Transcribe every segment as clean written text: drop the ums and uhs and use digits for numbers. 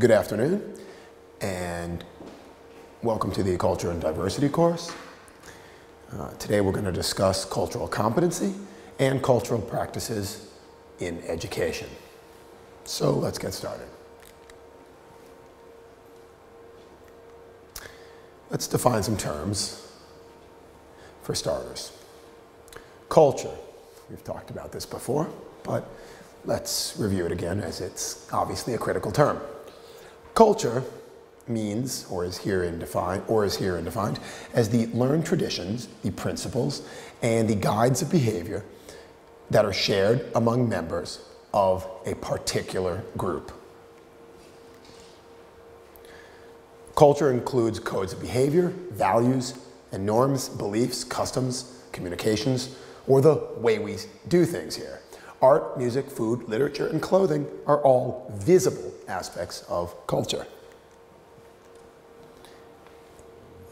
Good afternoon, and welcome to the Culture and Diversity course. Today we're going to discuss cultural competency and cultural practices in education. So let's get started. Let's define some terms for starters. Culture. We've talked about this before, but let's review it again as it's obviously a critical term. Culture means, or is herein defined as the learned traditions, the principles, and the guides of behavior that are shared among members of a particular group. Culture includes codes of behavior, values, and norms, beliefs, customs, communications, or the way we do things here. Art, music, food, literature, and clothing are all visible aspects of culture.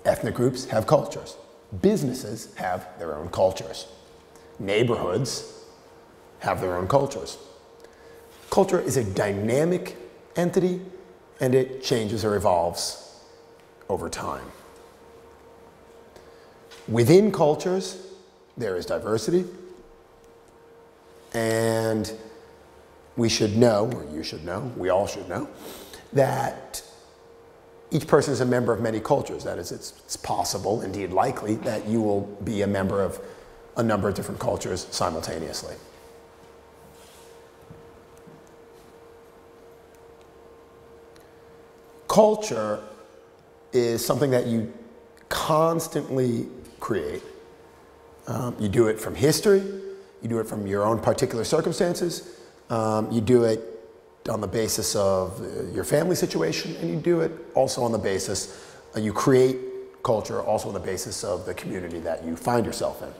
Ethnic groups have cultures. Businesses have their own cultures. Neighborhoods have their own cultures. Culture is a dynamic entity, and it changes or evolves over time. Within cultures, there is diversity, and we should know, or you should know, we all should know, that each person is a member of many cultures. That is, it's possible, indeed likely, that you will be a member of a number of different cultures simultaneously. Culture is something that you constantly create. You do it from history, you do it from your own particular circumstances, you do it on the basis of your family situation, and you do it also on the basis, you create culture also on the basis of the community that you find yourself in.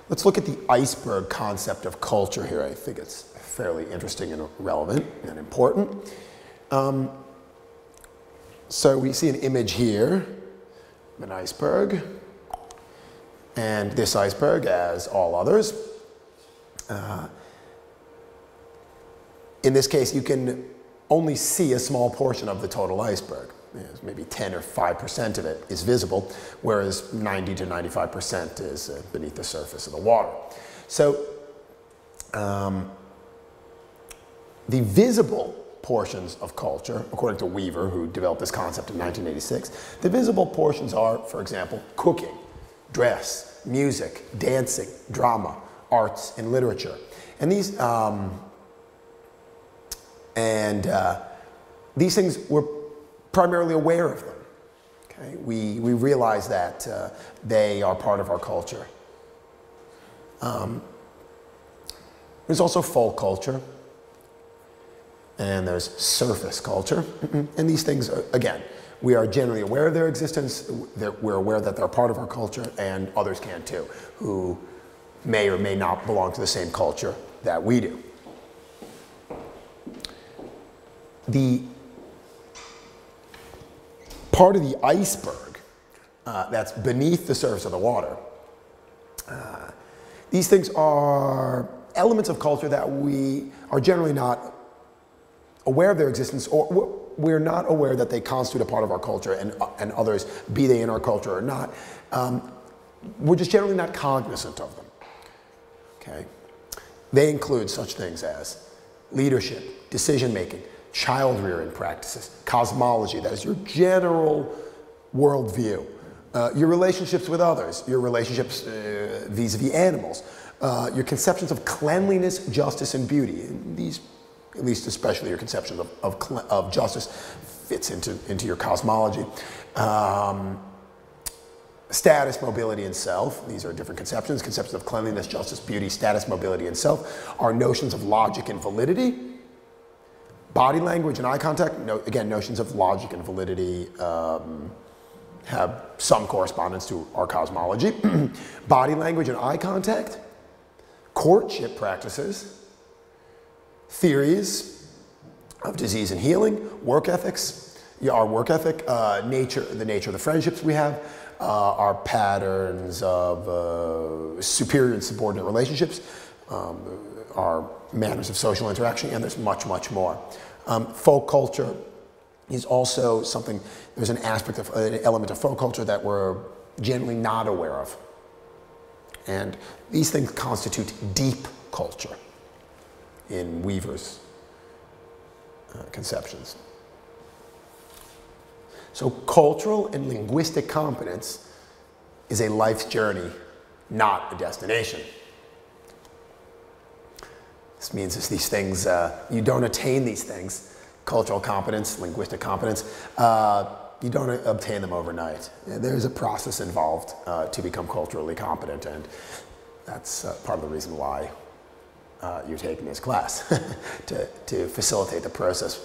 Let's look at the iceberg concept of culture here. I think it's fairly interesting and relevant and important. So we see an image here, an iceberg, and this iceberg, as all others, in this case, you can only see a small portion of the total iceberg. Maybe 10 or 5% of it is visible, whereas 90 to 95% is beneath the surface of the water. So the visible portions of culture, according to Weaver, who developed this concept in 1986, the visible portions are, for example, cooking, dress, music, dancing, drama, arts, and literature. And these things, we're primarily aware of them. Okay? We realize that they are part of our culture. There's also folk culture, and there's surface culture. And these things, again, we are generally aware of their existence, we're aware that they're part of our culture, and others can too, who may or may not belong to the same culture that we do. The part of the iceberg that's beneath the surface of the water, these things are elements of culture that we are generally not aware of their existence, or we're not aware that they constitute a part of our culture, and others, be they in our culture or not, we're just generally not cognizant of them. Okay? They include such things as leadership, decision-making, child-rearing practices, cosmology, that is your general worldview, your relationships with others, your relationships vis-a-vis animals, your conceptions of cleanliness, justice, and beauty. And these, at least especially your conception of justice, fits into your cosmology. Status, mobility, and self. These are different conceptions. Conceptions of cleanliness, justice, beauty, status, mobility, and self are notions of logic and validity. Body language and eye contact, again, notions of logic and validity have some correspondence to our cosmology. Body language and eye contact, courtship practices, theories of disease and healing, work ethics, our work ethic, the nature of the friendships we have, our patterns of superior and subordinate relationships, our manners of social interaction, and there's much, much more. Folk culture is also something, there's an aspect of, an element of folk culture that we're generally not aware of. And these things constitute deep culture in Weaver's conceptions. So cultural and linguistic competence is a life's journey, not a destination. This means it's these things, you don't attain these things, cultural competence, linguistic competence, you don't obtain them overnight. There's a process involved to become culturally competent, and that's part of the reason why you're taking this class, to facilitate the process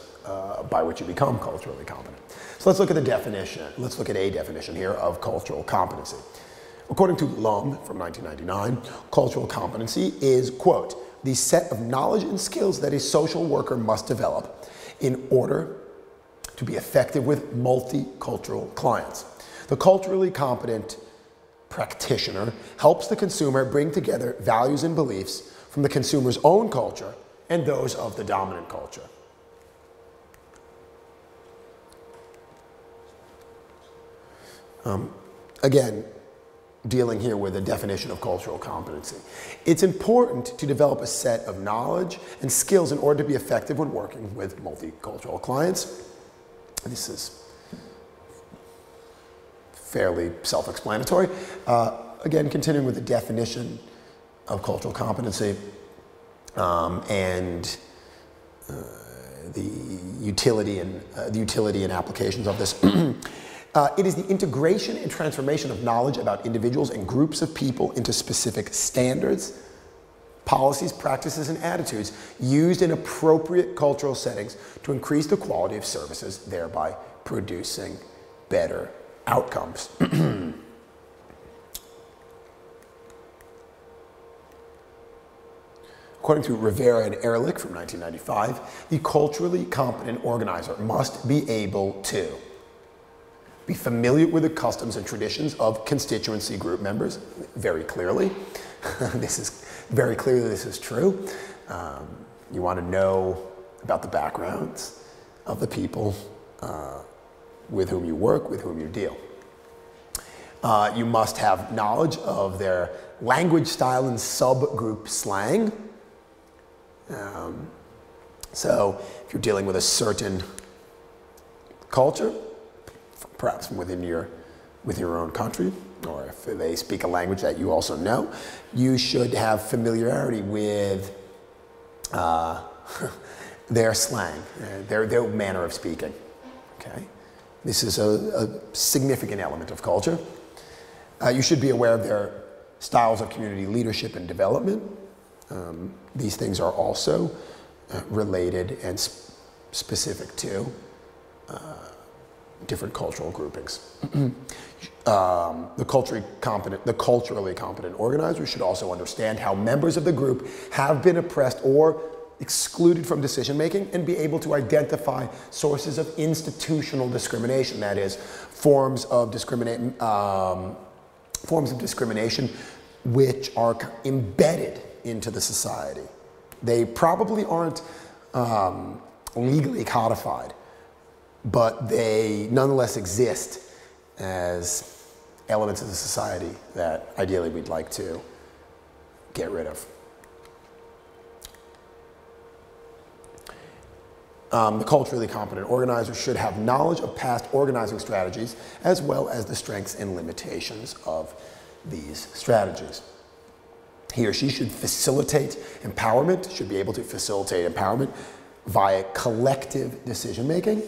by which you become culturally competent. So let's look at the definition. Let's look at a definition here of cultural competency. According to Lum from 1999, cultural competency is, quote, the set of knowledge and skills that a social worker must develop in order to be effective with multicultural clients. The culturally competent practitioner helps the consumer bring together values and beliefs from the consumer's own culture and those of the dominant culture. Again, dealing here with a definition of cultural competency. It's important to develop a set of knowledge and skills in order to be effective when working with multicultural clients. This is fairly self-explanatory. Again, continuing with the definition of cultural competency and the utility and applications of this. It is the integration and transformation of knowledge about individuals and groups of people into specific standards, policies, practices, and attitudes used in appropriate cultural settings to increase the quality of services, thereby producing better outcomes. According to Rivera and Ehrlich from 1995, the culturally competent organizer must be able to be familiar with the customs and traditions of constituency group members, very clearly. This is true. You want to know about the backgrounds of the people with whom you work, with whom you deal. You must have knowledge of their language, style, and subgroup slang. So if you're dealing with a certain culture, perhaps from within your own country, or if they speak a language that you also know, you should have familiarity with their slang, their manner of speaking. Okay, this is a significant element of culture. You should be aware of their styles of community leadership and development. These things are also related and specific to different cultural groupings. The culturally competent organizer should also understand how members of the group have been oppressed or excluded from decision making, and be able to identify sources of institutional discrimination, that is, forms of discrimination which are embedded into the society. They probably aren't legally codified, but they nonetheless exist as elements of the society that ideally we'd like to get rid of. The culturally competent organizer should have knowledge of past organizing strategies, as well as the strengths and limitations of these strategies. He or she should facilitate empowerment, should be able to facilitate empowerment via collective decision making.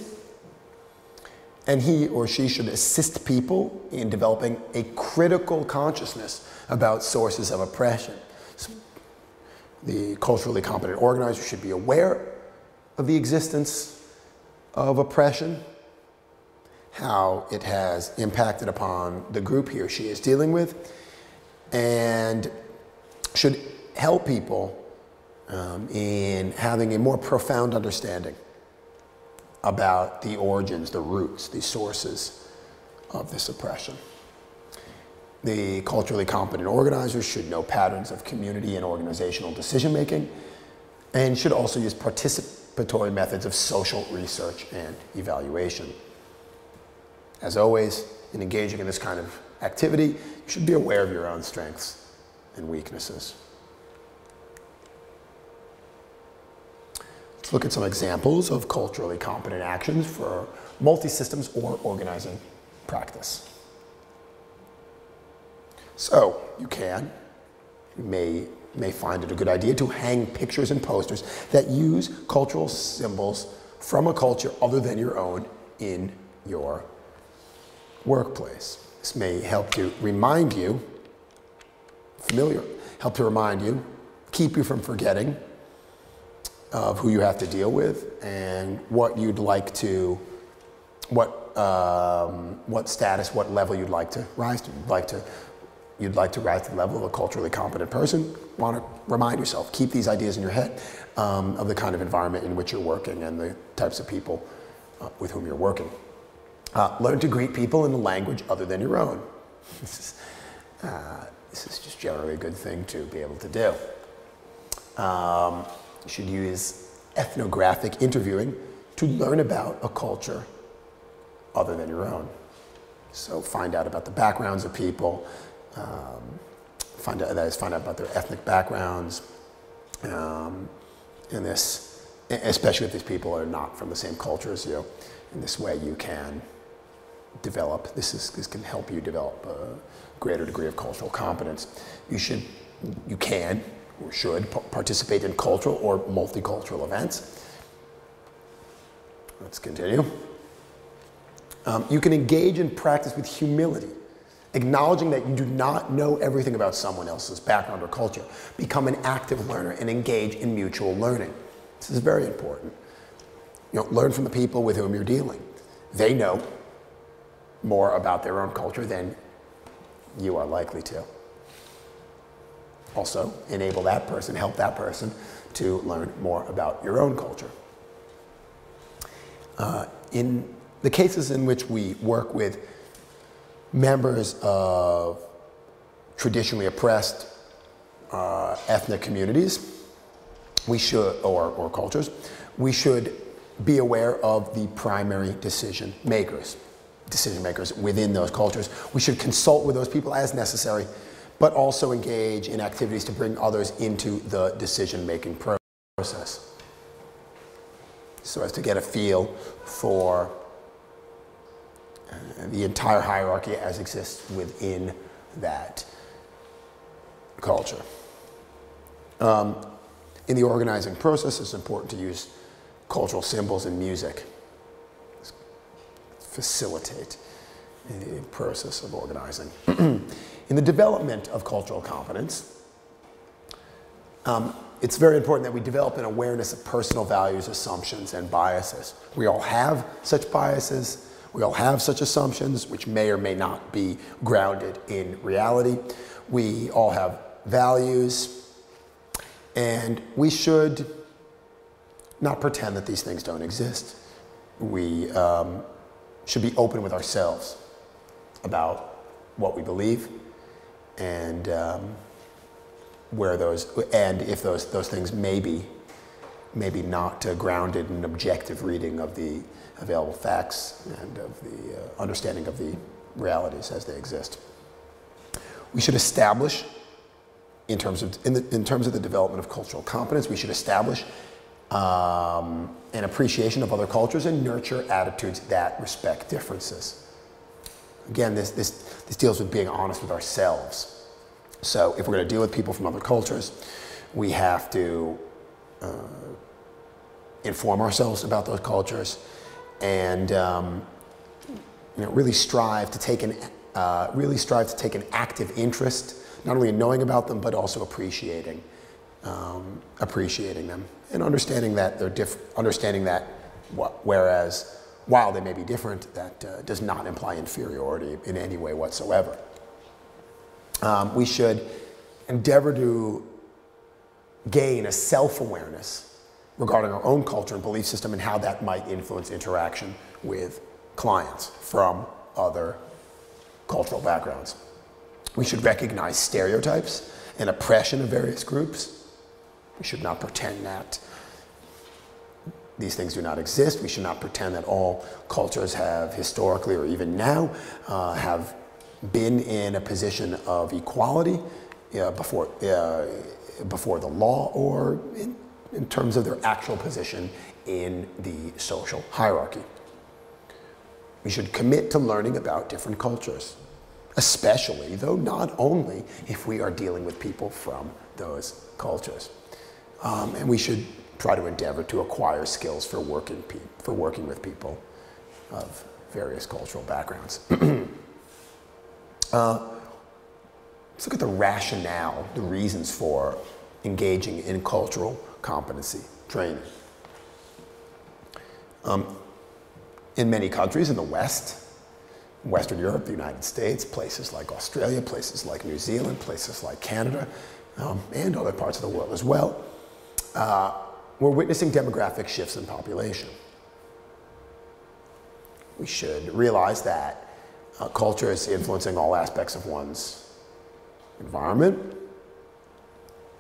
And he or she should assist people in developing a critical consciousness about sources of oppression. So the culturally competent organizer should be aware of the existence of oppression, how it has impacted upon the group he or she is dealing with, and should help people in having a more profound understanding about the origins, the roots, the sources of this oppression. The culturally competent organizer should know patterns of community and organizational decision making, and should also use participatory methods of social research and evaluation. As always, in engaging in this kind of activity, you should be aware of your own strengths and weaknesses. Let's look at some examples of culturally competent actions for multi-systems or organizing practice. So, you may find it a good idea to hang pictures and posters that use cultural symbols from a culture other than your own in your workplace. This may help to remind you, keep you from forgetting of who you have to deal with and what you'd like to, what status, what level you'd like to rise to. You'd like to rise to the level of a culturally competent person. Want to remind yourself, keep these ideas in your head of the kind of environment in which you're working and the types of people with whom you're working. Learn to greet people in a language other than your own. This is just generally a good thing to be able to do. You should use ethnographic interviewing to learn about a culture other than your own. So find out about the backgrounds of people, find out about their ethnic backgrounds, and this, especially if these people are not from the same culture as you. In this way you can develop, this can help you develop a greater degree of cultural competence. You can or should participate in cultural or multicultural events. Let's continue. You can engage in practice with humility, acknowledging that you do not know everything about someone else's background or culture. Become an active learner and engage in mutual learning. This is very important. Learn from the people with whom you're dealing. They know more about their own culture than you are likely to. Also, enable that person, help that person to learn more about your own culture. In the cases in which we work with members of traditionally oppressed ethnic communities, we should, or cultures, we should be aware of the primary decision makers within those cultures. We should consult with those people as necessary, but also engage in activities to bring others into the decision-making process, so as to get a feel for the entire hierarchy as exists within that culture. In the organizing process, it's important to use cultural symbols and music. Facilitate the process of organizing. In the development of cultural competence, it's very important that we develop an awareness of personal values, assumptions, and biases. We all have such biases. We all have such assumptions, which may or may not be grounded in reality. We all have values, and we should not pretend that these things don't exist. We should be open with ourselves about what we believe and if those things may be not grounded in an objective reading of the available facts and of the understanding of the realities as they exist. We should establish, in terms of the development of cultural competence, we should establish an appreciation of other cultures and nurture attitudes that respect differences. Again, this deals with being honest with ourselves. So if we're going to deal with people from other cultures, we have to inform ourselves about those cultures and really strive to take an active interest, not only in knowing about them, but also appreciating them and understanding that they're different. Whereas while they may be different, that does not imply inferiority in any way whatsoever. We should endeavor to gain a self-awareness regarding our own culture and belief system and how that might influence interaction with clients from other cultural backgrounds. We should recognize stereotypes and oppression of various groups. We should not pretend that these things do not exist. We should not pretend that all cultures have historically or even now have been in a position of equality before the law or in terms of their actual position in the social hierarchy. We should commit to learning about different cultures, especially, though not only, if we are dealing with people from those cultures. And we should try to endeavor to acquire skills for working with people of various cultural backgrounds. Let's look at the rationale, the reasons for engaging in cultural competency training. In many countries in the West, Western Europe, the United States, places like Australia, places like New Zealand, places like Canada, and other parts of the world as well, we're witnessing demographic shifts in population. We should realize that culture is influencing all aspects of one's environment.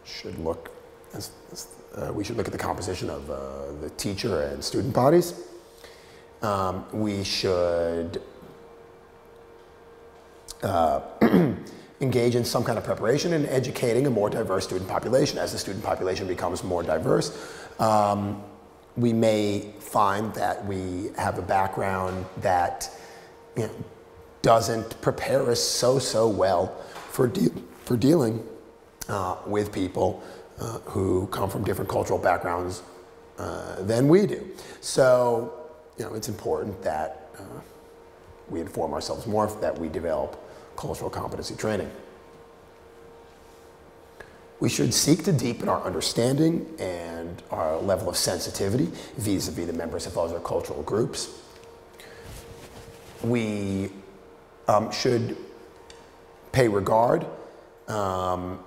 We should look at the composition of the teacher and student bodies. We should engage in some kind of preparation in educating a more diverse student population. As the student population becomes more diverse, we may find that we have a background that doesn't prepare us so well for dealing with people who come from different cultural backgrounds than we do. So, it's important that we inform ourselves more, that we develop cultural competency training. We should seek to deepen our understanding and our level of sensitivity vis-a-vis the members of other cultural groups. We should pay regard to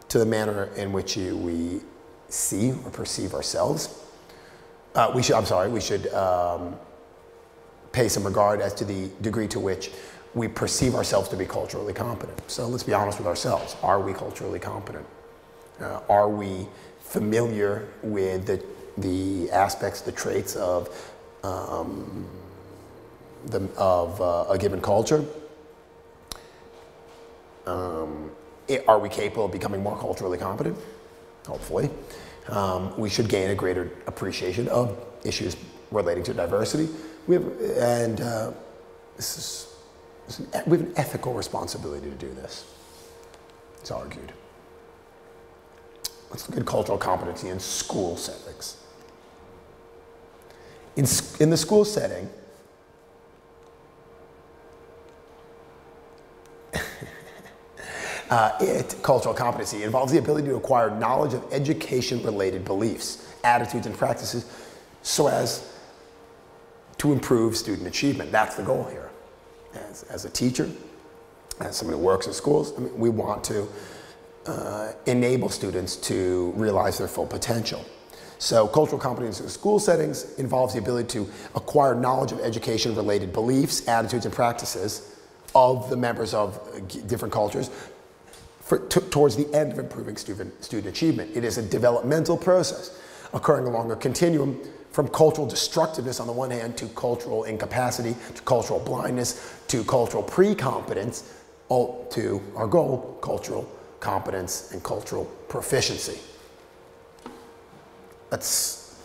the manner in which we see or perceive ourselves. We should pay some regard as to the degree to which we perceive ourselves to be culturally competent. So let's be honest with ourselves. Are we culturally competent? Are we familiar with the aspects, the traits of a given culture? Are we capable of becoming more culturally competent? Hopefully. We should gain a greater appreciation of issues relating to diversity. We have an ethical responsibility to do this, it's argued. Let's look at cultural competency in school settings. In the school setting, cultural competency involves the ability to acquire knowledge of education-related beliefs, attitudes, and practices so as to improve student achievement. That's the goal here. As a teacher, as someone who works in schools, we want to enable students to realize their full potential. So cultural competency in school settings involves the ability to acquire knowledge of education-related beliefs, attitudes, and practices of the members of different cultures towards the end of improving student achievement. It is a developmental process occurring along a continuum from cultural destructiveness on the one hand to cultural incapacity, to cultural blindness, to cultural pre-competence, to our goal, cultural competence and cultural proficiency. Let's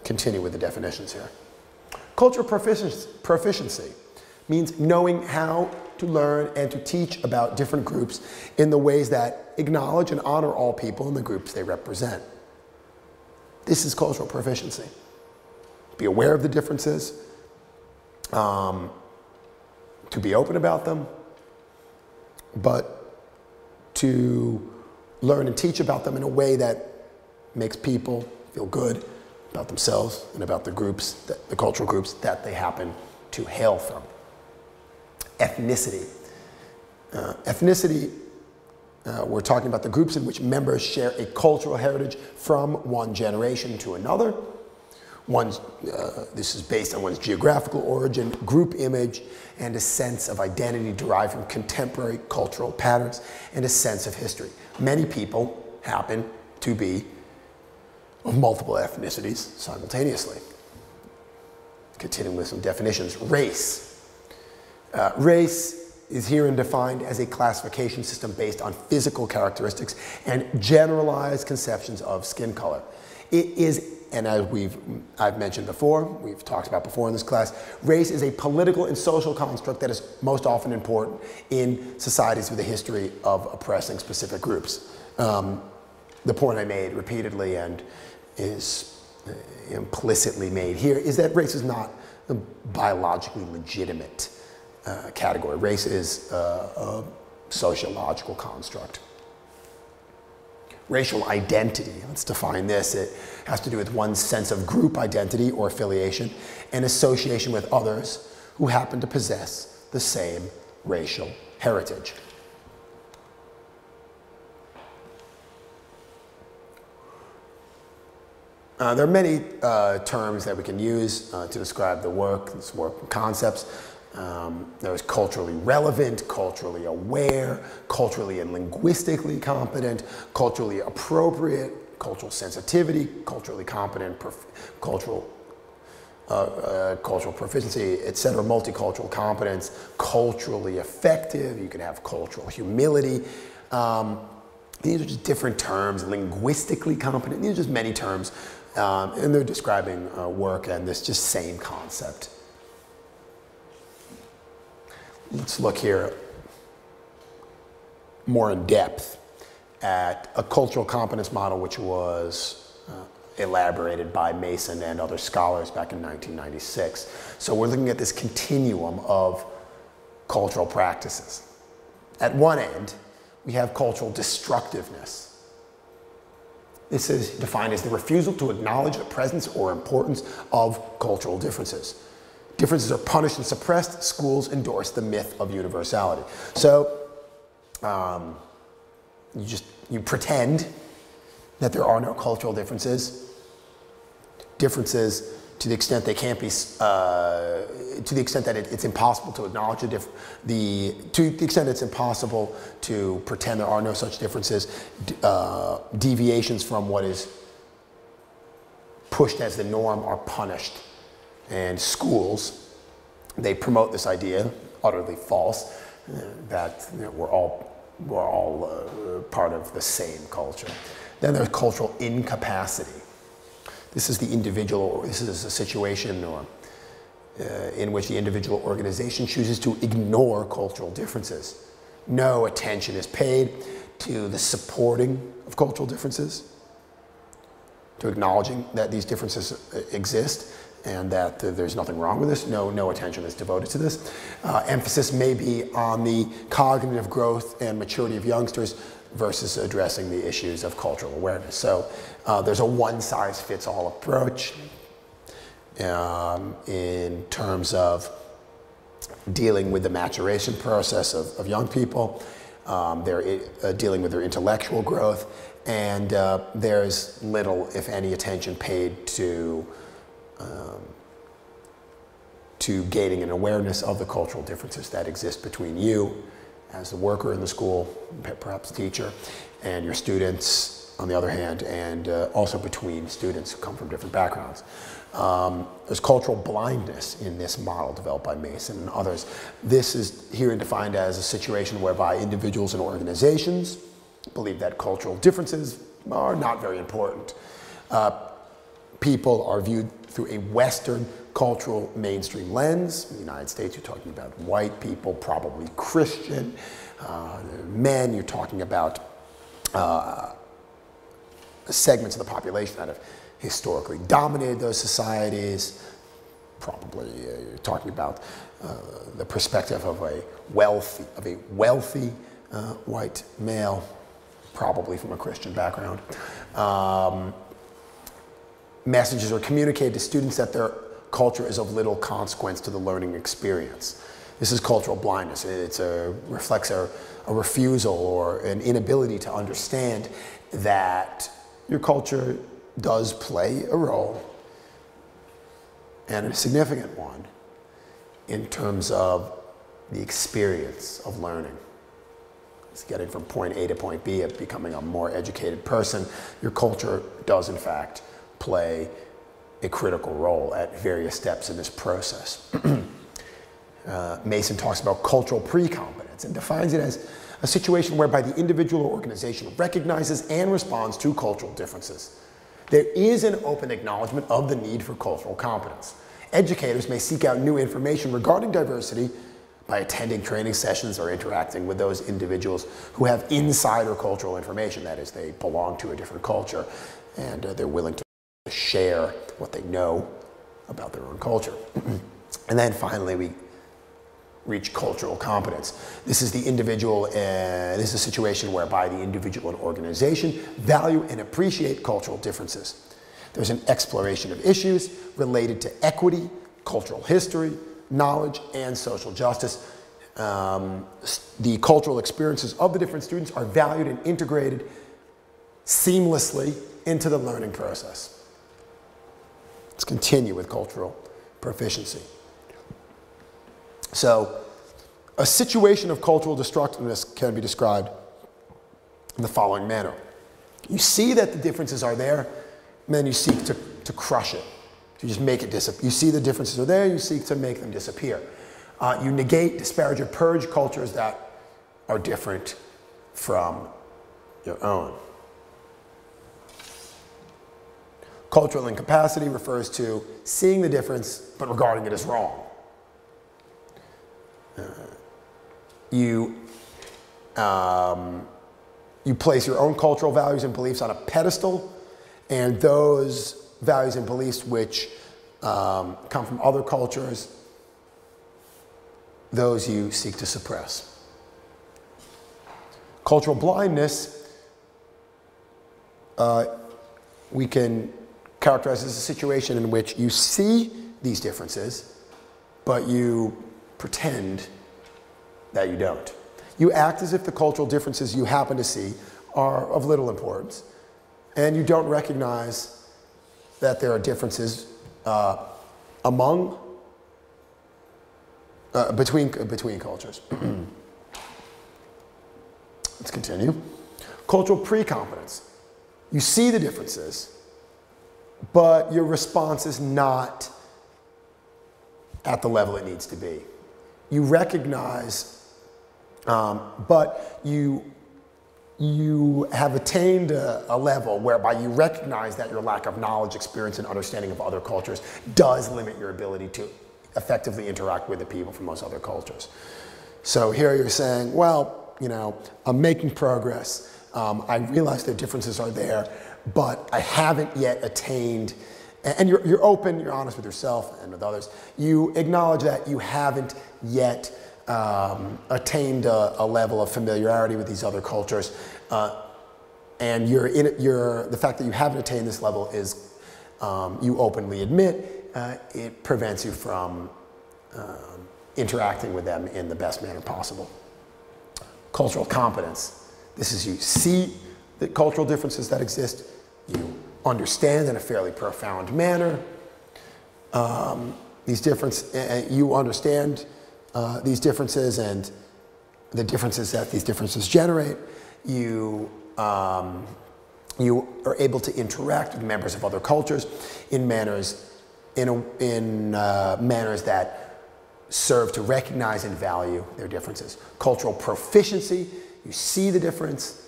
continue with the definitions here. Cultural proficiency means knowing how to learn and to teach about different groups in the ways that acknowledge and honor all people in the groups they represent. This is cultural proficiency. Be aware of the differences, to be open about them, but to learn and teach about them in a way that makes people feel good about themselves and about the groups, the cultural groups that they happen to hail from. Ethnicity. We're talking about the groups in which members share a cultural heritage from one generation to another. This is based on one's geographical origin, group image, and a sense of identity derived from contemporary cultural patterns and a sense of history. Many people happen to be of multiple ethnicities simultaneously. Continuing with some definitions. Race. Race is herein defined as a classification system based on physical characteristics and generalized conceptions of skin color. It is, and as I've mentioned before, we've talked about before in this class, race is a political and social construct that is most often important in societies with a history of oppressing specific groups. The point I made repeatedly and is implicitly made here is that race is not a biologically legitimate category. Race is a sociological construct. Racial identity, let's define this. It has to do with one's sense of group identity or affiliation and association with others who happen to possess the same racial heritage. There are many terms that we can use to describe the work, this work concepts. There's culturally relevant, culturally aware, culturally and linguistically competent, culturally appropriate, cultural sensitivity, culturally competent, cultural proficiency, etc., multicultural competence, culturally effective. You can have cultural humility. These are just different terms. Linguistically competent. These are just many terms, and they're describing work and this just same concept. Let's look here more in depth at a cultural competence model which was elaborated by Mason and other scholars back in 1996. So we're looking at this continuum of cultural practices. At one end, we have cultural destructiveness. This is defined as the refusal to acknowledge the presence or importance of cultural differences. Differences are punished and suppressed. Schools endorse the myth of universality. So you pretend that there are no cultural differences. Differences, to the extent they can't be, to the extent that it's impossible to acknowledge to the extent it's impossible to pretend there are no such differences, deviations from what is pushed as the norm are punished. And schools, they promote this idea, utterly false, that we're all part of the same culture. Then there's cultural incapacity. This is the individual, or this is a situation in which the individual organization chooses to ignore cultural differences. No attention is paid to the supporting of cultural differences, to acknowledging that these differences exist, and that there's nothing wrong with this. No attention is devoted to this. Emphasis may be on the cognitive growth and maturity of youngsters versus addressing the issues of cultural awareness. So there's a one-size-fits-all approach in terms of dealing with the maturation process of young people. They're dealing with their intellectual growth, and there's little, if any, attention paid to gaining an awareness of the cultural differences that exist between you as the worker in the school, perhaps teacher, and your students on the other hand, and also between students who come from different backgrounds. There's cultural blindness in this model developed by Mason and others. This is here defined as a situation whereby individuals and organizations believe that cultural differences are not very important. People are viewed through a Western cultural mainstream lens. In the United States, you're talking about white people, probably Christian. Men, you're talking about segments of the population that have historically dominated those societies. Probably you're talking about the perspective of a wealthy white male, probably from a Christian background. Messages are communicated to students that their culture is of little consequence to the learning experience. This is cultural blindness. It reflects a refusal or an inability to understand that your culture does play a role, and a significant one, in terms of the experience of learning. It's getting from point A to point B, of becoming a more educated person. Your culture does, in fact, play a critical role at various steps in this process. Mason talks about cultural pre-competence and defines it as a situation whereby the individual or organization recognizes and responds to cultural differences. There is an open acknowledgement of the need for cultural competence. Educators may seek out new information regarding diversity by attending training sessions or interacting with those individuals who have insider cultural information. That is, they belong to a different culture and they're willing to share what they know about their own culture. And then finally, we reach cultural competence. This is the individual, this is a situation whereby the individual and organization value and appreciate cultural differences. There's an exploration of issues related to equity, cultural history, knowledge, and social justice. The cultural experiences of the different students are valued and integrated seamlessly into the learning process. Let's continue with cultural proficiency. So, a situation of cultural destructiveness can be described in the following manner. You see that the differences are there, and then you seek to crush it. You just make it disappear. You see the differences are there, you seek to make them disappear. You negate, disparage, or purge cultures that are different from your own. Cultural incapacity refers to seeing the difference but regarding it as wrong. You place your own cultural values and beliefs on a pedestal, and those values and beliefs which come from other cultures, those you seek to suppress. Cultural blindness, we can characterize as a situation in which you see these differences, but you pretend that you don't. You act as if the cultural differences you happen to see are of little importance, and you don't recognize that there are differences between cultures. Let's continue. Cultural pre-competence. You see the differences, but your response is not at the level it needs to be. You recognize, but you have attained a level whereby you recognize that your lack of knowledge, experience, and understanding of other cultures does limit your ability to effectively interact with the people from those other cultures. So here you're saying, well, you know, I'm making progress. I realize the differences are there, but I haven't yet attained, and you're open, you're honest with yourself and with others. You acknowledge that you haven't yet attained a level of familiarity with these other cultures, and the fact that you haven't attained this level is, you openly admit, it prevents you from interacting with them in the best manner possible. Cultural competence. This is you see the cultural differences that exist, you understand in a fairly profound manner you understand these differences and the differences that these differences generate. You are able to interact with members of other cultures in manners that serve to recognize and value their differences. Cultural proficiency, you see the difference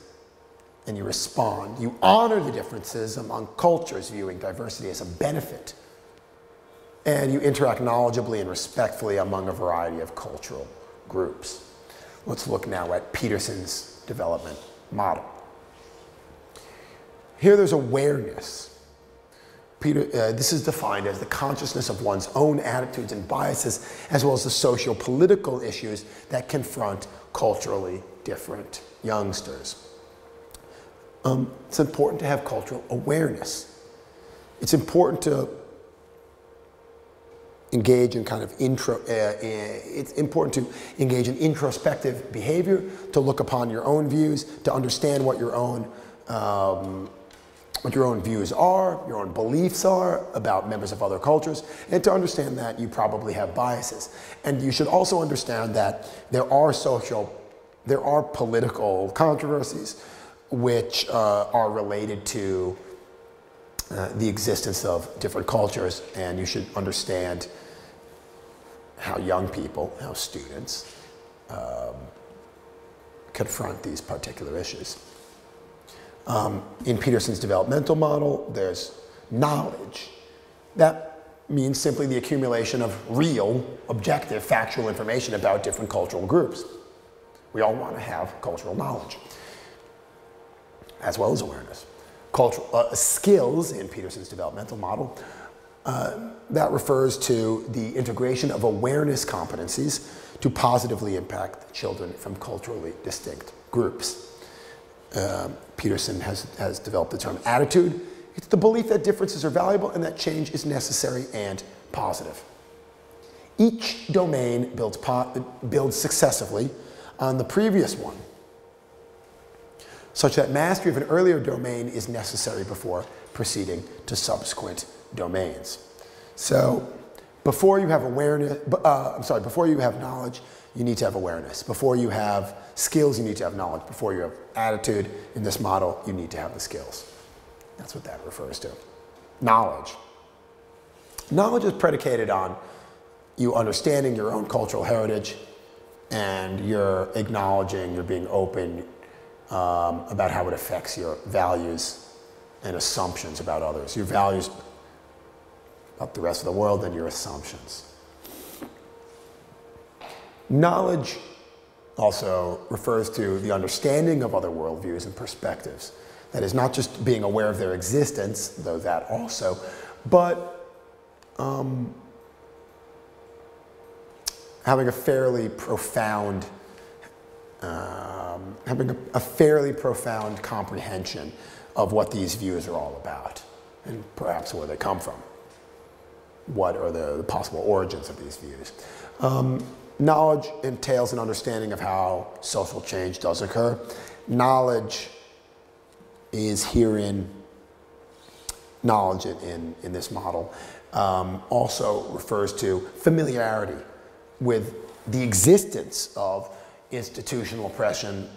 and you respond. You honor the differences among cultures, viewing diversity as a benefit. And you interact knowledgeably and respectfully among a variety of cultural groups. Let's look now at Peterson's development model. Here there's awareness. This is defined as the consciousness of one's own attitudes and biases, as well as the socio-political issues that confront culturally different youngsters. It's important to have cultural awareness. It's important to engage in it's important to engage in introspective behavior, to look upon your own views, to understand what your own views are, your own beliefs are about members of other cultures, and to understand that you probably have biases. And you should also understand that there are political controversies which are related to the existence of different cultures, and you should understand how young people, how students, confront these particular issues. In Peterson's developmental model, there's knowledge. That means simply the accumulation of real, objective, factual information about different cultural groups. We all want to have cultural knowledge, as well as awareness. Cultural skills in Peterson's developmental model, that refers to the integration of awareness competencies to positively impact children from culturally distinct groups. Peterson has developed the term attitude. It's the belief that differences are valuable and that change is necessary and positive. Each domain builds successively on the previous one, such that mastery of an earlier domain is necessary before proceeding to subsequent domains. So before you have awareness, before you have knowledge, you need to have awareness. Before you have skills, you need to have knowledge. Before you have attitude in this model, you need to have the skills. That's what that refers to. Knowledge. Knowledge is predicated on you understanding your own cultural heritage, and you're acknowledging, you're being open about how it affects your values and assumptions about others. Your values about the rest of the world and your assumptions. Knowledge also refers to the understanding of other worldviews and perspectives. That is not just being aware of their existence, though that also, but having a fairly profound, comprehension of what these views are all about, and perhaps where they come from. What are the possible origins of these views? Knowledge entails an understanding of how social change does occur. Knowledge is herein, knowledge in this model also refers to familiarity with the existence of institutional oppression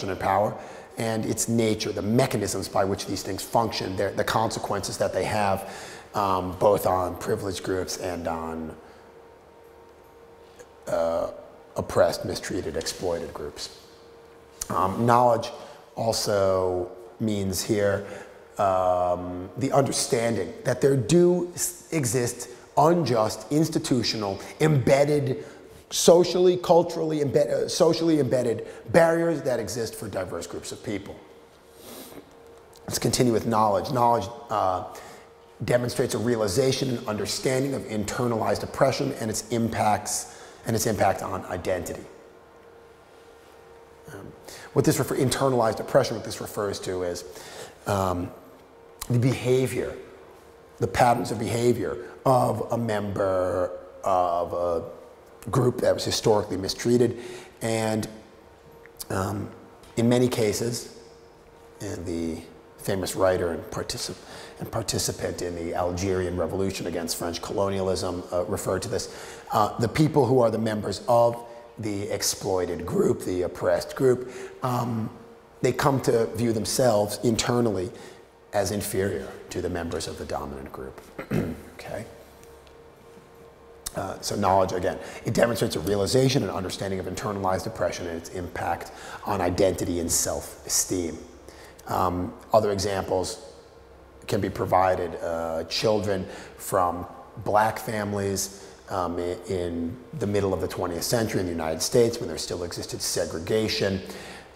and power, and its nature, the mechanisms by which these things function, the consequences that they have, both on privileged groups and on oppressed, mistreated, exploited groups. Knowledge also means here the understanding that there do exist unjust, institutional, embedded, socially, culturally embedded barriers that exist for diverse groups of people. Let's continue with knowledge. Knowledge demonstrates a realization and understanding of internalized oppression and its impact on identity. Internalized oppression, what this refers to is the behavior, the patterns of behavior of a member of a group that was historically mistreated, and in many cases, and the famous writer and participant in the Algerian Revolution against French colonialism referred to this, the people who are the members of the exploited group, the oppressed group, they come to view themselves internally as inferior to the members of the dominant group. Okay? So knowledge, again, it demonstrates a realization and understanding of internalized oppression and its impact on identity and self-esteem. Other examples can be provided. Children from black families in the middle of the 20th century in the United States, when there still existed segregation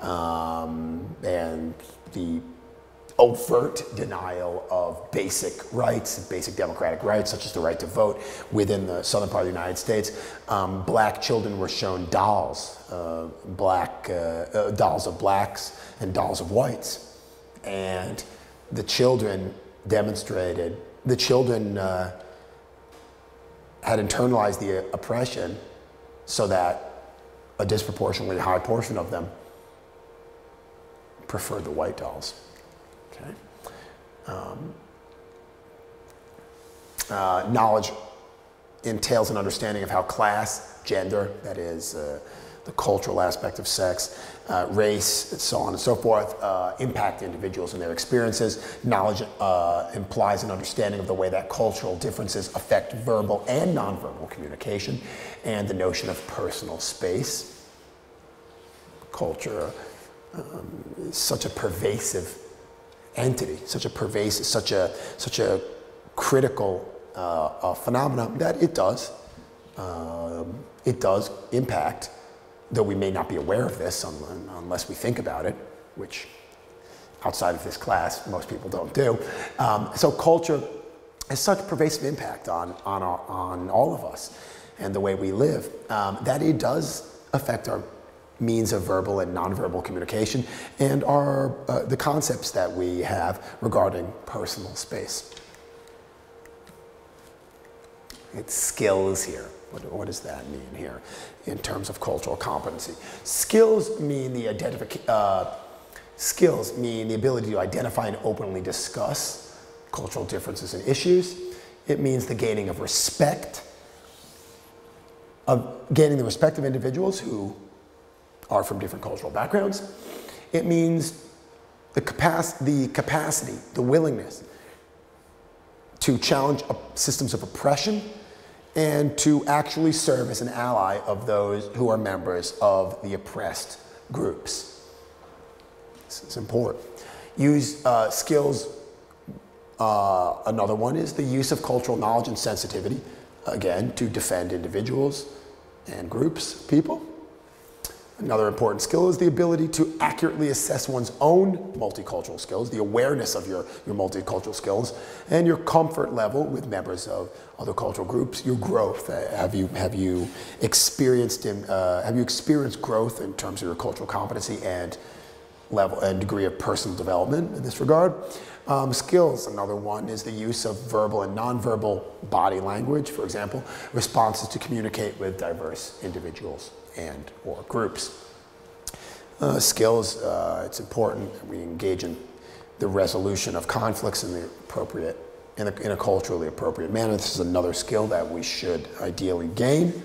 and the overt denial of basic rights, basic democratic rights, such as the right to vote within the southern part of the United States. Black children were shown dolls, dolls of blacks and dolls of whites. And the children had internalized the oppression so that a disproportionately high portion of them preferred the white dolls. Okay. Knowledge entails an understanding of how class, gender, that is the cultural aspect of sex, race, and so on and so forth, impact individuals and their experiences. Knowledge implies an understanding of the way that cultural differences affect verbal and nonverbal communication, and the notion of personal space. Culture is such a pervasive entity, such a critical phenomenon that it does impact, though we may not be aware of this unless we think about it, which outside of this class most people don't do. So culture has such pervasive impact on all of us and the way we live that it does affect our means of verbal and nonverbal communication and the concepts that we have regarding personal space. It's skills here. What does that mean here in terms of cultural competency? Skills mean the ability to identify and openly discuss cultural differences and issues. It means the gaining of respect, gaining the respect of individuals who are from different cultural backgrounds. It means the capacity, the willingness to challenge systems of oppression and to actually serve as an ally of those who are members of the oppressed groups. This is important. Use skills. Another one is the use of cultural knowledge and sensitivity, again, to defend individuals and groups, people. Another important skill is the ability to accurately assess one's own multicultural skills, the awareness of your multicultural skills, and your comfort level with members of other cultural groups, your growth. Have you experienced growth in terms of your cultural competency and level and degree of personal development in this regard? Skills, another one, is the use of verbal and nonverbal body language, for example, responses to communicate with diverse individuals and or groups. Skills, it's important that we engage in the resolution of conflicts in a culturally appropriate manner. This is another skill that we should ideally gain.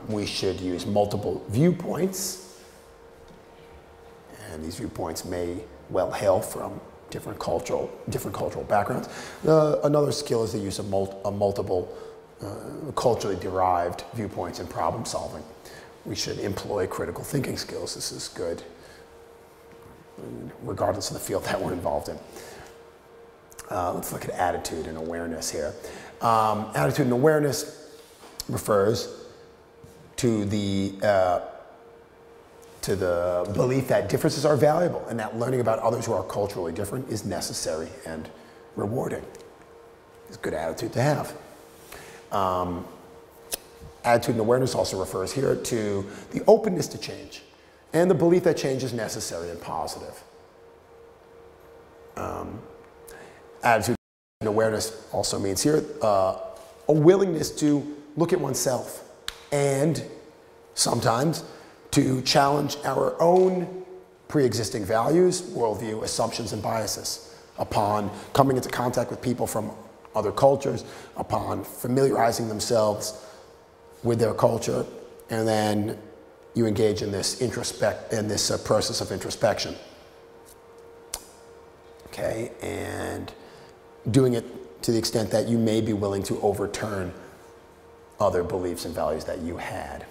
We should use multiple viewpoints, and these viewpoints may well hail from different cultural backgrounds. Another skill is the use of multiple culturally derived viewpoints in problem solving. We should employ critical thinking skills. This is good, regardless of the field that we're involved in. Let's look at attitude and awareness here. Attitude and awareness refers to the belief that differences are valuable and that learning about others who are culturally different is necessary and rewarding. It's a good attitude to have. Attitude and awareness also refers here to the openness to change and the belief that change is necessary and positive. Attitude and awareness also means here a willingness to look at oneself and sometimes to challenge our own pre-existing values, worldview, assumptions, and biases upon coming into contact with people from other cultures, upon familiarizing themselves with their culture, and then you engage in this process of introspection. Okay, and doing it to the extent that you may be willing to overturn other beliefs and values that you had.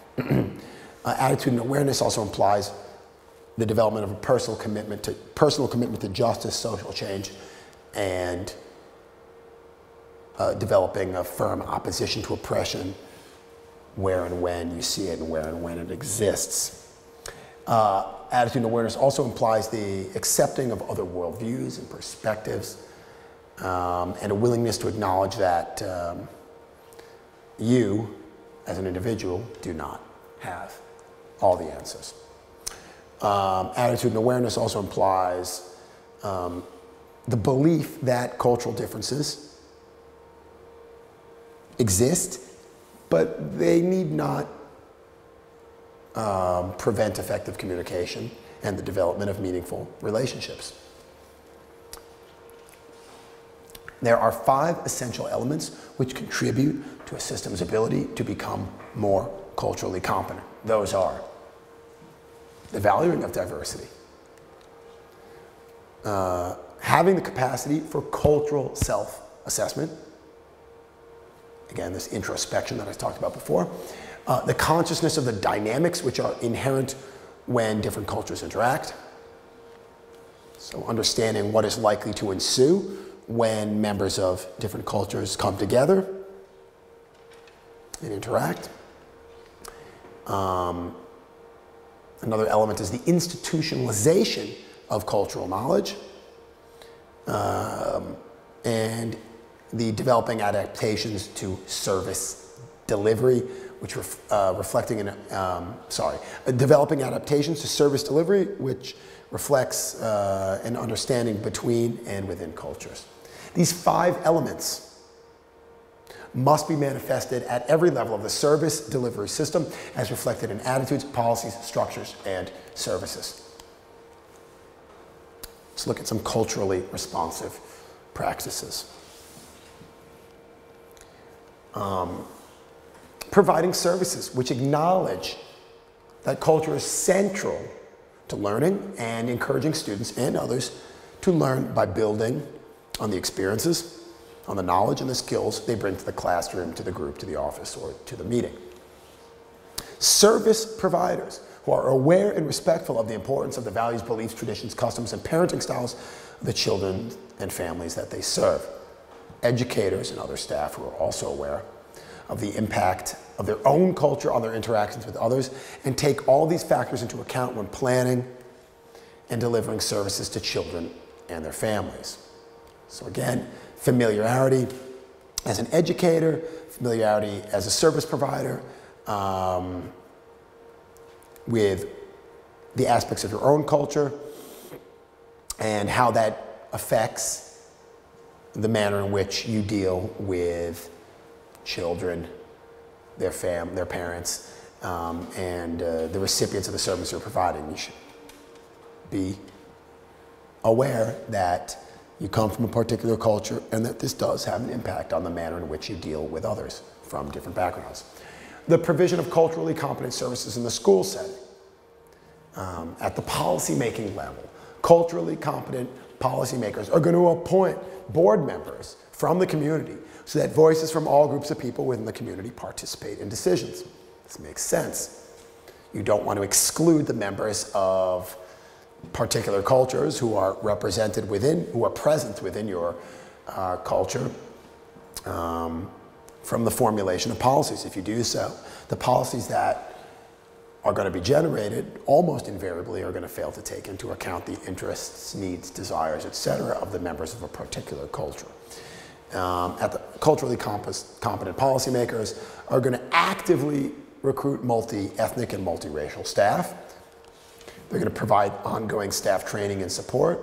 Attitude and awareness also implies the development of a personal commitment to justice, social change, and developing a firm opposition to oppression where and when you see it and where and when it exists. Attitude and awareness also implies the accepting of other worldviews and perspectives, and a willingness to acknowledge that you, as an individual, do not have all the answers. Attitude and awareness also implies the belief that cultural differences exist, but they need not prevent effective communication and the development of meaningful relationships. There are 5 essential elements which contribute to a system's ability to become more culturally competent. Those are the valuing of diversity, having the capacity for cultural self-assessment, again, this introspection that I talked about before, the consciousness of the dynamics which are inherent when different cultures interact, so understanding what is likely to ensue when members of different cultures come together and interact. Another element is the institutionalization of cultural knowledge and the developing adaptations to service delivery, which developing adaptations to service delivery, which reflects an understanding between and within cultures. These 5 elements must be manifested at every level of the service delivery system as reflected in attitudes, policies, structures, and services. Let's look at some culturally responsive practices. Providing services which acknowledge that culture is central to learning and encouraging students and others to learn by building on the experiences, on the knowledge and the skills they bring to the classroom, to the group, to the office, or to the meeting. Service providers who are aware and respectful of the importance of the values, beliefs, traditions, customs, and parenting styles of the children and families that they serve. Educators and other staff who are also aware of the impact of their own culture on their interactions with others and take all these factors into account when planning and delivering services to children and their families. So again, familiarity as an educator, familiarity as a service provider with the aspects of your own culture and how that affects the manner in which you deal with children, their parents, and the recipients of the service you're providing. You should be aware that you come from a particular culture and that this does have an impact on the manner in which you deal with others from different backgrounds. The provision of culturally competent services in the school setting. At the policy-making level, culturally competent policymakers are going to appoint board members from the community so that voices from all groups of people within the community participate in decisions. This makes sense. You don't want to exclude the members of particular cultures who are represented within, who are present within your culture from the formulation of policies. If you do so, the policies that are going to be generated almost invariably are going to fail to take into account the interests, needs, desires, etc. of the members of a particular culture. At the culturally competent policymakers are going to actively recruit multi-ethnic and multiracial staff. They're going to provide ongoing staff training and support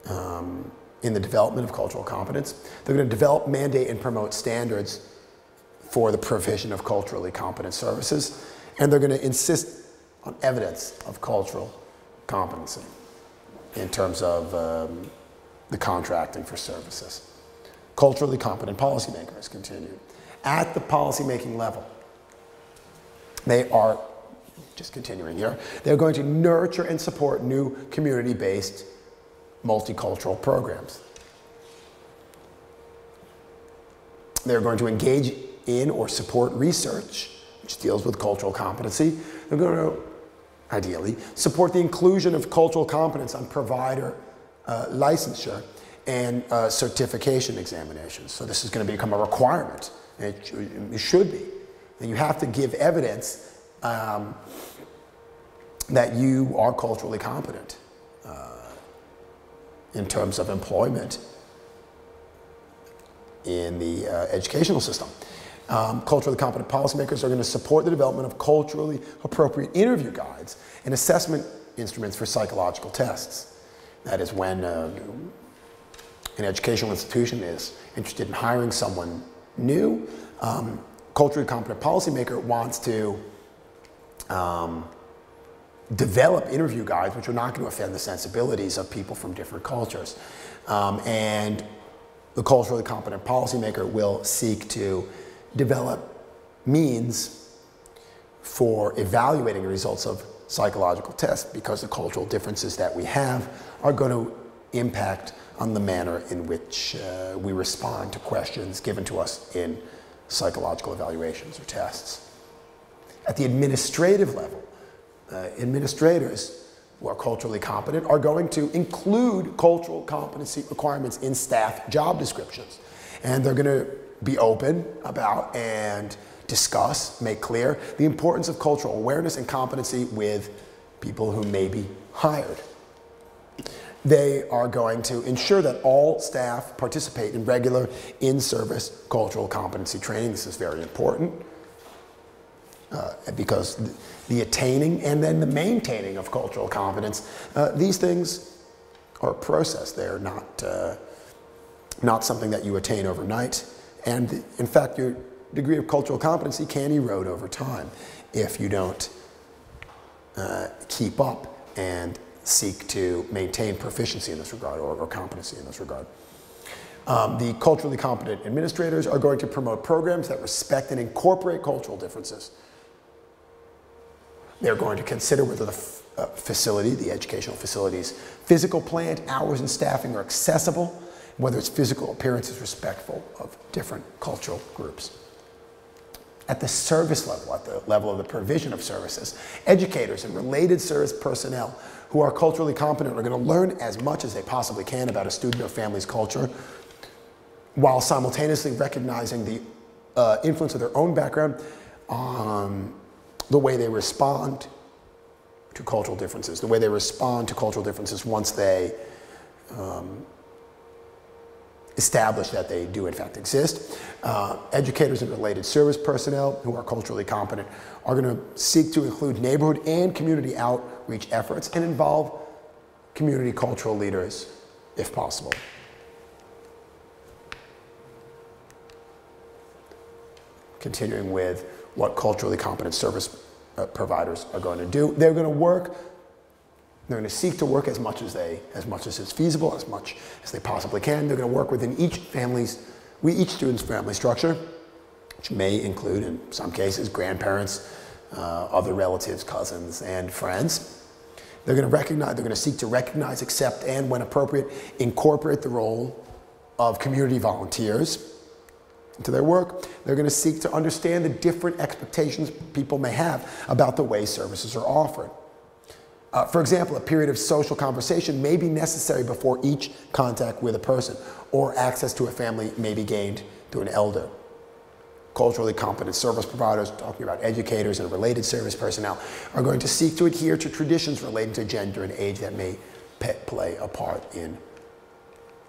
in the development of cultural competence. They're going to develop, mandate, and promote standards for the provision of culturally competent services. And they're going to insist on evidence of cultural competency in terms of the contracting for services. Culturally competent policymakers continue. At the policymaking level, they are, just continuing here, they're going to nurture and support new community-based multicultural programs. They're going to engage in or support research which deals with cultural competency. They're going to, ideally, support the inclusion of cultural competence on provider licensure and certification examinations. So this is going to become a requirement. It should be. And you have to give evidence that you are culturally competent in terms of employment in the educational system. Culturally competent policymakers are going to support the development of culturally appropriate interview guides and assessment instruments for psychological tests. That is when an educational institution is interested in hiring someone new, culturally competent policymaker wants to develop interview guides which are not going to offend the sensibilities of people from different cultures. And the culturally competent policymaker will seek to develop means for evaluating the results of psychological tests, because the cultural differences that we have are going to impact on the manner in which we respond to questions given to us in psychological evaluations or tests. At the administrative level, administrators who are culturally competent are going to include cultural competency requirements in staff job descriptions. And they're going to be open about and discuss, make clear the importance of cultural awareness and competency with people who may be hired. They are going to ensure that all staff participate in regular in-service cultural competency training. This is very important because the attaining and then the maintaining of cultural competence, these things are a process. They're not something that you attain overnight. And in fact, your degree of cultural competency can erode over time if you don't keep up and seek to maintain proficiency in this regard or competency in this regard. The culturally competent administrators are going to promote programs that respect and incorporate cultural differences. They're going to consider whether the facility, the educational facility's physical plant, hours, and staffing are accessible, whether its physical appearance is respectful of different cultural groups. At the service level, at the level of the provision of services, educators and related service personnel who are culturally competent are going to learn as much as they possibly can about a student or family's culture, while simultaneously recognizing the influence of their own background on the way they respond to cultural differences, the way they respond to cultural differences once they establish that they do in fact exist. Educators and related service personnel who are culturally competent are going to seek to include neighborhood and community outreach efforts and involve community cultural leaders if possible. Continuing with what culturally competent service providers are going to do. They're going to work, they're going to seek to work as much as is feasible, as much as they possibly can. They're going to work within each student's family structure, which may include, in some cases, grandparents, other relatives, cousins, and friends. They're going to seek to recognize, accept, and when appropriate, incorporate the role of community volunteers into their work. They're going to seek to understand the different expectations people may have about the way services are offered. For example, a period of social conversation may be necessary before each contact with a person, or access to a family may be gained through an elder. Culturally competent service providers, talking about educators and related service personnel, are going to seek to adhere to traditions relating to gender and age that may play a part in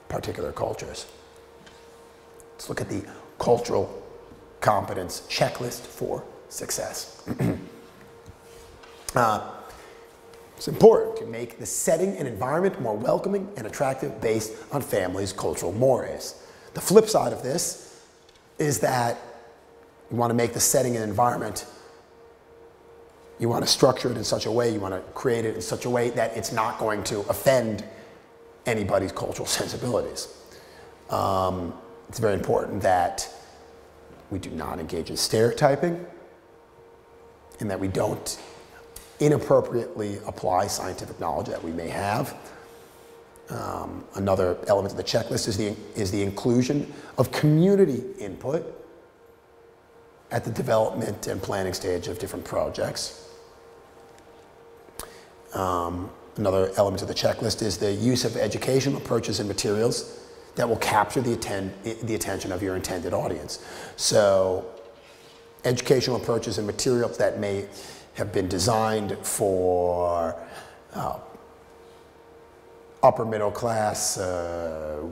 particular cultures. Let's look at the cultural competence checklist for success. It's important to make the setting and environment more welcoming and attractive based on families' cultural mores. The flip side of this is that you want to make the setting and environment, you want to structure it in such a way, you want to create it in such a way that it's not going to offend anybody's cultural sensibilities. It's very important that we do not engage in stereotyping and that we don't inappropriately apply scientific knowledge that we may have. Another element of the checklist is the inclusion of community input at the development and planning stage of different projects. Another element of the checklist is the use of educational approaches and materials that will capture the attention of your intended audience. So educational approaches and materials that may have been designed for upper middle class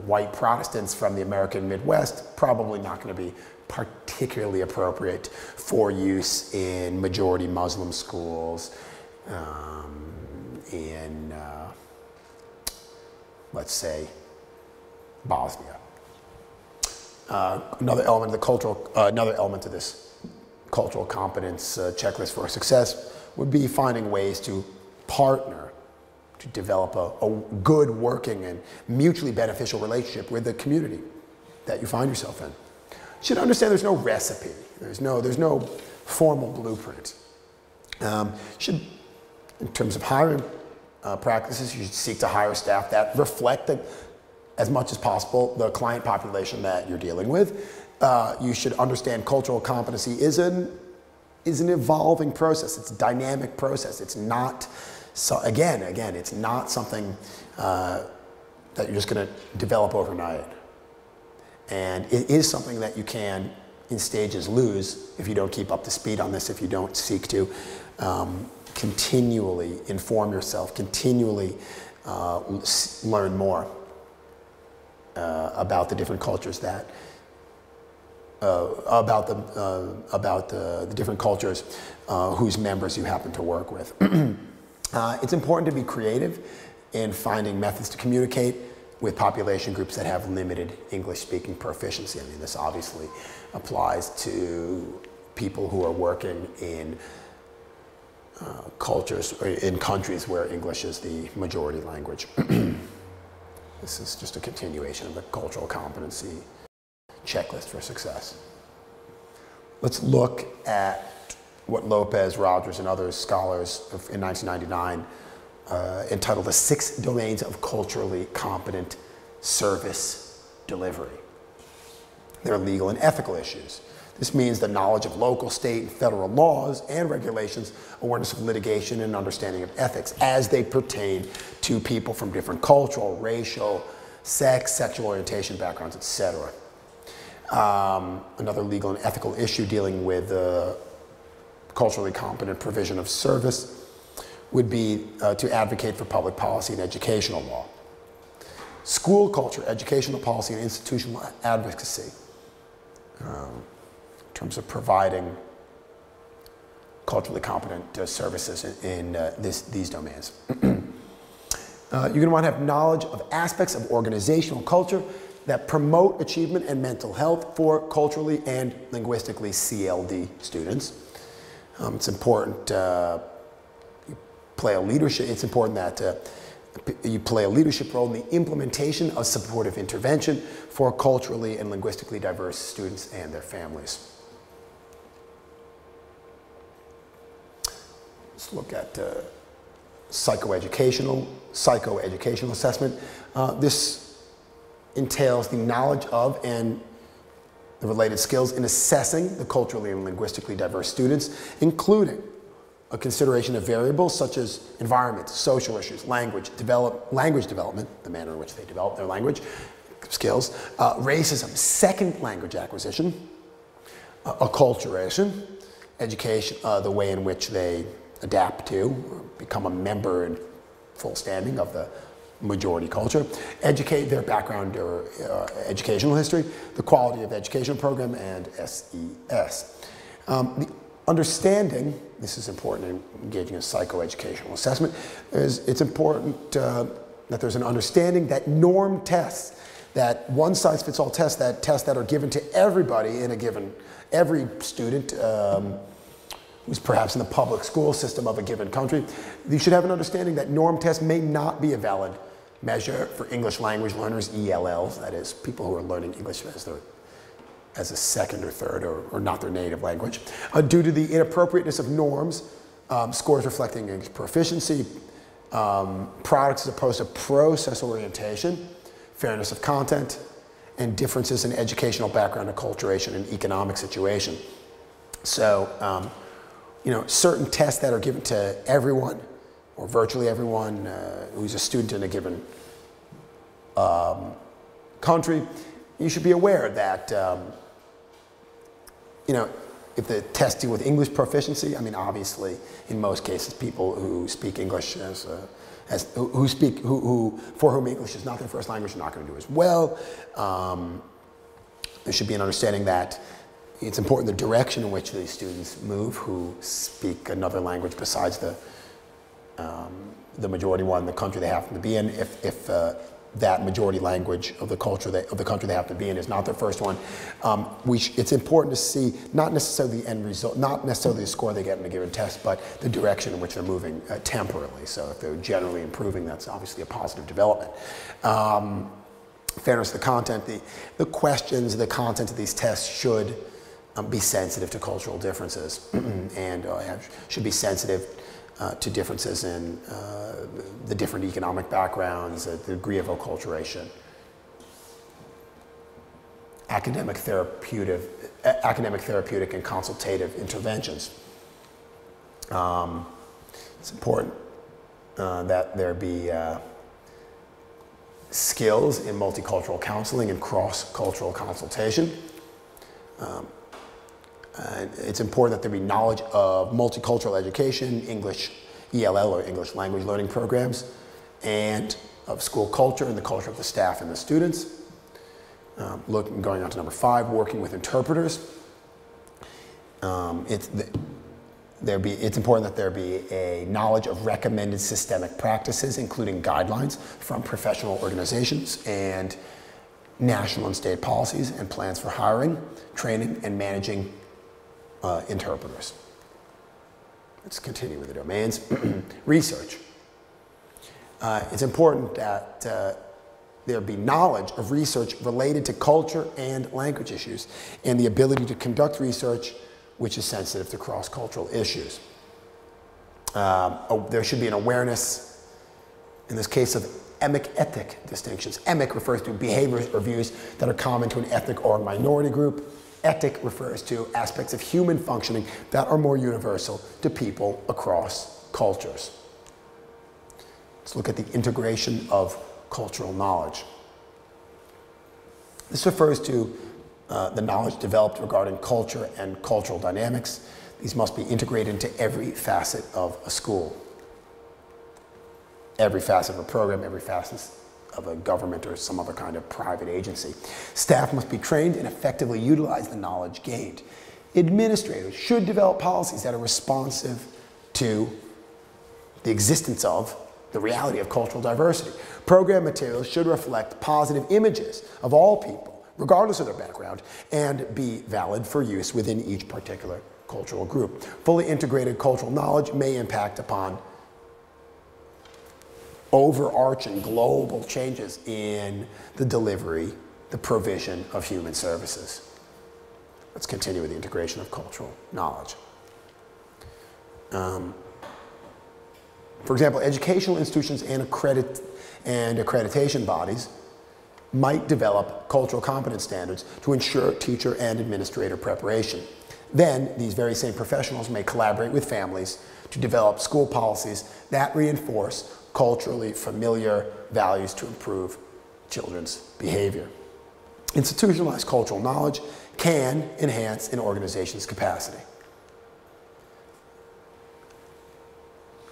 white Protestants from the American Midwest, probably not going to be particularly appropriate for use in majority Muslim schools in, let's say, Bosnia. Another element of this cultural competence checklist for success would be finding ways to partner to develop a good working and mutually beneficial relationship with the community. that you find yourself in. You should understand there's no recipe. There's no formal blueprint. Should, in terms of hiring practices, you should seek to hire staff that reflect as much as possible the client population that you're dealing with. You should understand cultural competency is an evolving process. It's a dynamic process. It's not, so again, it's not something that you're just going to develop overnight. And it is something that you can, in stages, lose if you don't keep up to speed on this, if you don't seek to continually inform yourself, continually learn more about the different cultures that about the different cultures whose members you happen to work with. It's important to be creative in finding methods to communicate with population groups that have limited English-speaking proficiency. I mean, this obviously applies to people who are working in cultures, or in countries where English is the majority language. This is just a continuation of the cultural competency checklist for success. Let's look at what Lopez, Rogers, and other scholars in 1999 entitled the 6 domains of culturally competent service delivery. They're legal and ethical issues. This means the knowledge of local, state, and federal laws and regulations, awareness of litigation, and understanding of ethics as they pertain to people from different cultural, racial, sex, sexual orientation backgrounds, etc. Another legal and ethical issue dealing with culturally competent provision of service would be to advocate for public policy and educational law. School culture, educational policy, and institutional advocacy in terms of providing culturally competent services in these domains. You're going to want to have knowledge of aspects of organizational culture that promote achievement and mental health for culturally and linguistically CLD students. It's important you play a leadership. It's important that you play a leadership role in the implementation of supportive intervention for culturally and linguistically diverse students and their families. Let's look at psychoeducational assessment. This entails the knowledge of and the related skills in assessing the culturally and linguistically diverse students, including a consideration of variables such as environment, social issues, language development, the manner in which they develop their language skills, racism, second language acquisition, acculturation, education, the way in which they adapt to or become a member in full standing of the majority culture, educate their background or educational history, the quality of the educational program, and SES. The understanding, this is important in engaging in psychoeducational assessment, it's important that there's an understanding that norm tests, that one-size-fits-all tests that are given to everybody in a given, every student who's perhaps in the public school system of a given country, you should have an understanding that norm tests may not be a valid measure for English language learners, ELLs, that is, people who are learning English as a second or third or not their native language, due to the inappropriateness of norms, scores reflecting English proficiency, products as opposed to process orientation, fairness of content, and differences in educational background, acculturation, and economic situation. So, you know, certain tests that are given to everyone, or virtually everyone who's a student in a given country, you should be aware that, you know, if the test deal with English proficiency, I mean, obviously, in most cases, people who speak English for whom English is not their first language are not going to do as well. There should be an understanding that it's important the direction in which these students move who speak another language besides the majority one, the country they happen to be in. If that majority language of the country they happen to be in is not their first one, it's important to see not necessarily the end result, not necessarily the score they get in a given test, but the direction in which they're moving temporally. So if they're generally improving, that's obviously a positive development. fairness of the content, the questions, the content of these tests should be sensitive to cultural differences and should be sensitive to differences in the different economic backgrounds, the degree of acculturation. Academic, therapeutic, and consultative interventions. It's important that there be skills in multicultural counseling and cross-cultural consultation. It's important that there be knowledge of multicultural education, English ELL or English language learning programs, and of school culture and the culture of the staff and the students. Going on to number 5, working with interpreters. It's important that there be a knowledge of recommended systemic practices, including guidelines from professional organizations and national and state policies and plans for hiring, training, and managing interpreters. Let's continue with the domains. Research. It's important that there be knowledge of research related to culture and language issues and the ability to conduct research which is sensitive to cross-cultural issues. There should be an awareness, in this case, of emic-ethic distinctions. Emic refers to behaviors or views that are common to an ethnic or minority group. Ethic refers to aspects of human functioning that are more universal to people across cultures. Let's look at the integration of cultural knowledge. This refers to the knowledge developed regarding culture and cultural dynamics. These must be integrated into every facet of a school, every facet of a program, every facet of a government or some other kind of private agency. Staff must be trained and effectively utilize the knowledge gained. Administrators should develop policies that are responsive to the existence of the reality of cultural diversity. Program materials should reflect positive images of all people, regardless of their background, and be valid for use within each particular cultural group. Fully integrated cultural knowledge may impact upon overarching global changes in the delivery, the provision of human services. Let's continue with the integration of cultural knowledge. For example, educational institutions and accreditation bodies might develop cultural competence standards to ensure teacher and administrator preparation. Then, these very same professionals may collaborate with families to develop school policies that reinforce culturally familiar values to improve children's behavior. Institutionalized cultural knowledge can enhance an organization's capacity.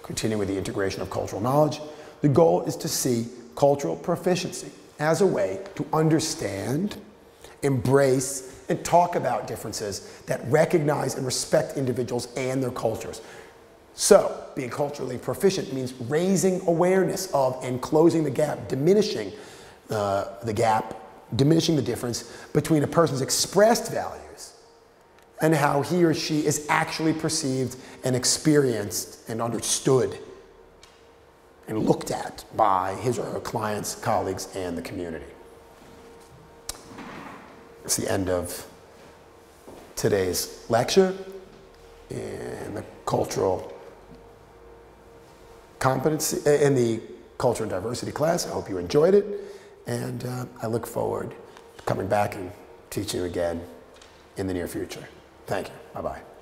Continue with the integration of cultural knowledge. The goal is to see cultural proficiency as a way to understand, embrace, and talk about differences that recognize and respect individuals and their cultures. So, being culturally proficient means raising awareness of and closing the gap, diminishing diminishing the difference between a person's expressed values and how he or she is actually perceived and experienced and understood and looked at by his or her clients, colleagues, and the community. It's the end of today's lecture in the cultural competency, in the culture and diversity class. I hope you enjoyed it, and I look forward to coming back and teaching you again in the near future. Thank you. Bye-bye.